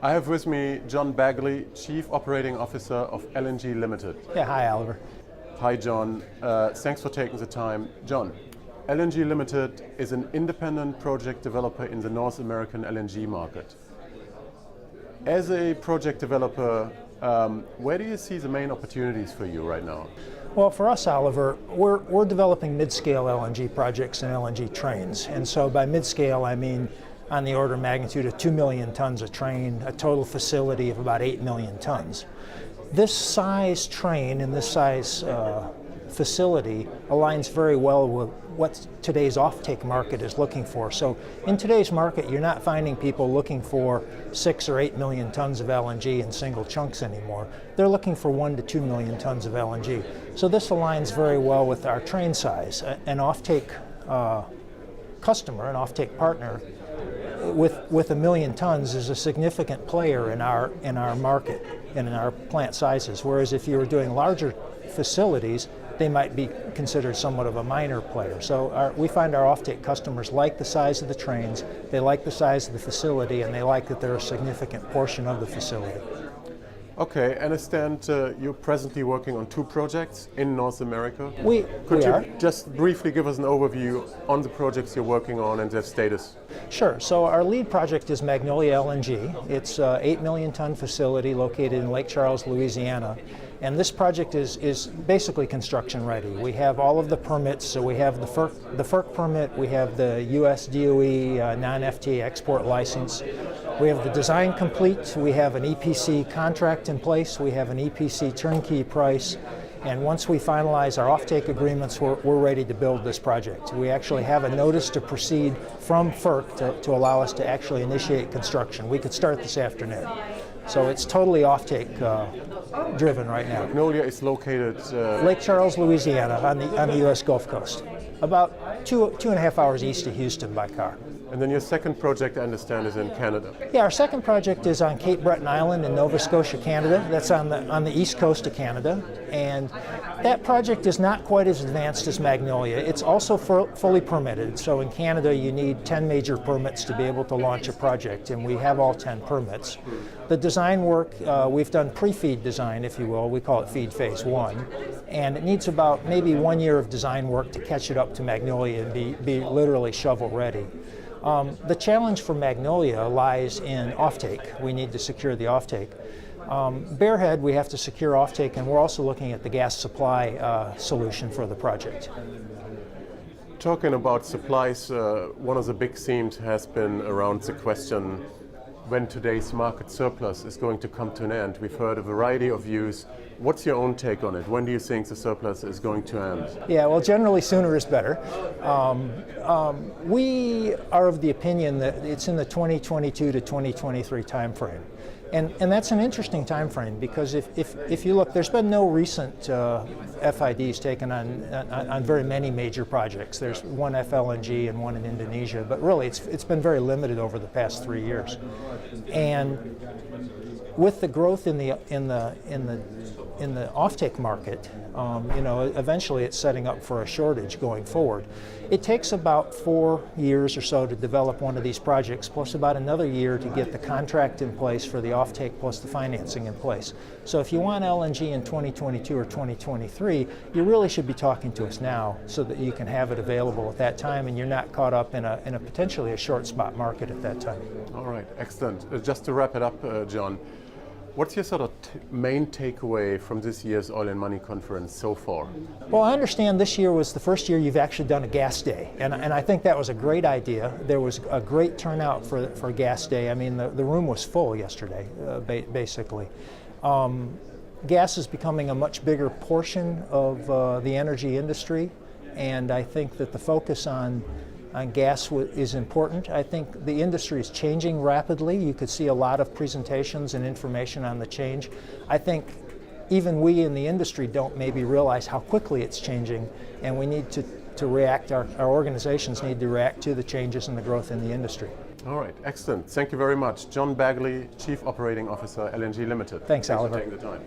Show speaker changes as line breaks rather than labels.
I have with me John Baguley, Chief Operating Officer of LNG Limited.
Yeah, hi Oliver.
Hi John, thanks for taking the time. John, LNG Limited is an independent project developer in the North American LNG market. As a project developer, where do you see the main opportunities for you right now?
Well, for us, Oliver, we're developing mid-scale LNG projects and LNG trains. And so by mid-scale, I mean on the order of magnitude of 2 million tons a train, a total facility of about 8 million tons. This size train and this size facility aligns very well with what today's offtake market is looking for. So in today's market, you're not finding people looking for 6 or 8 million tons of LNG in single chunks anymore. They're looking for 1 to 2 million tons of LNG. So this aligns very well with our train size. An offtake customer, an offtake partner, with 1 million tons is a significant player in our market and in our plant sizes. Whereas if you were doing larger facilities, they might be considered somewhat of a minor player. So we find our offtake customers like the size of the trains, they like the size of the facility, and they like that they're a significant portion of the facility.
Okay, I understand you're presently working on 2 projects in North America.
Could you
just briefly give us an overview on the projects you're working on and their status?
Sure. So our lead project is Magnolia LNG. It's an 8 million ton facility located in Lake Charles, Louisiana. And this project is basically construction ready. We have all of the permits. So we have the FERC permit, we have the US DOE non-FTA export license. We have the design complete, we have an EPC contract in place, we have an EPC turnkey price, and once we finalize our offtake agreements, we're ready to build this project. We actually have a notice to proceed from FERC to allow us to actually initiate construction. We could start this afternoon. So it's totally offtake driven right now.
Magnolia is located
Lake Charles, Louisiana, on the US Gulf Coast. About 2.5 hours east of Houston by car.
And then your second project, I understand, is in Canada.
Yeah, our second project is on Cape Breton Island in Nova Scotia, Canada. That's on the east coast of Canada. And that project is not quite as advanced as Magnolia. It's also fully permitted. So in Canada, you need 10 major permits to be able to launch a project, and we have all 10 permits. The design work, we've done pre-feed design, if you will. We call it feed phase 1. And it needs about maybe 1 year of design work to catch it up to Magnolia and be literally shovel ready. The challenge for Magnolia lies in offtake. We need to secure the offtake. Bearhead, we have to secure offtake, and we're also looking at the gas supply solution for the project.
Talking about supplies, one of the big themes has been around the question when today's market surplus is going to come to an end. We've heard a variety of views. What's your own take on it? When do you think the surplus is going to end? Yeah,
well, generally sooner is better. We are of the opinion that it's in the 2022 to 2023 timeframe. And that's an interesting time frame because if you look, there's been no recent FIDs taken on very many major projects. There's one FLNG and one in Indonesia, but really it's been very limited over the past 3 years. And with the growth in the offtake market, eventually it's setting up for a shortage going forward. It takes about 4 years or so to develop one of these projects, plus about another year to get the contract in place for the offtake plus the financing in place. So if you want LNG in 2022 or 2023, you really should be talking to us now so that you can have it available at that time and you're not caught up in a potentially a short spot market at that time.
All right, excellent. Just to wrap it up, John, what's your sort of main takeaway from this year's Oil and Money conference so far?
Well, I understand this year was the first year you've actually done a gas day, and I think that was a great idea. There was a great turnout for gas day. I mean, the room was full yesterday, basically. Gas is becoming a much bigger portion of the energy industry, and I think that the focus on gas is important. I think the industry is changing rapidly. You could see a lot of presentations and information on the change. I think even we in the industry don't maybe realize how quickly it's changing, and we need to react, our organizations need to react to the changes and the growth in the industry.
All right, excellent. Thank you very much. John Baguley, Chief Operating Officer, LNG Limited.
Thanks, Oliver.
For taking the time.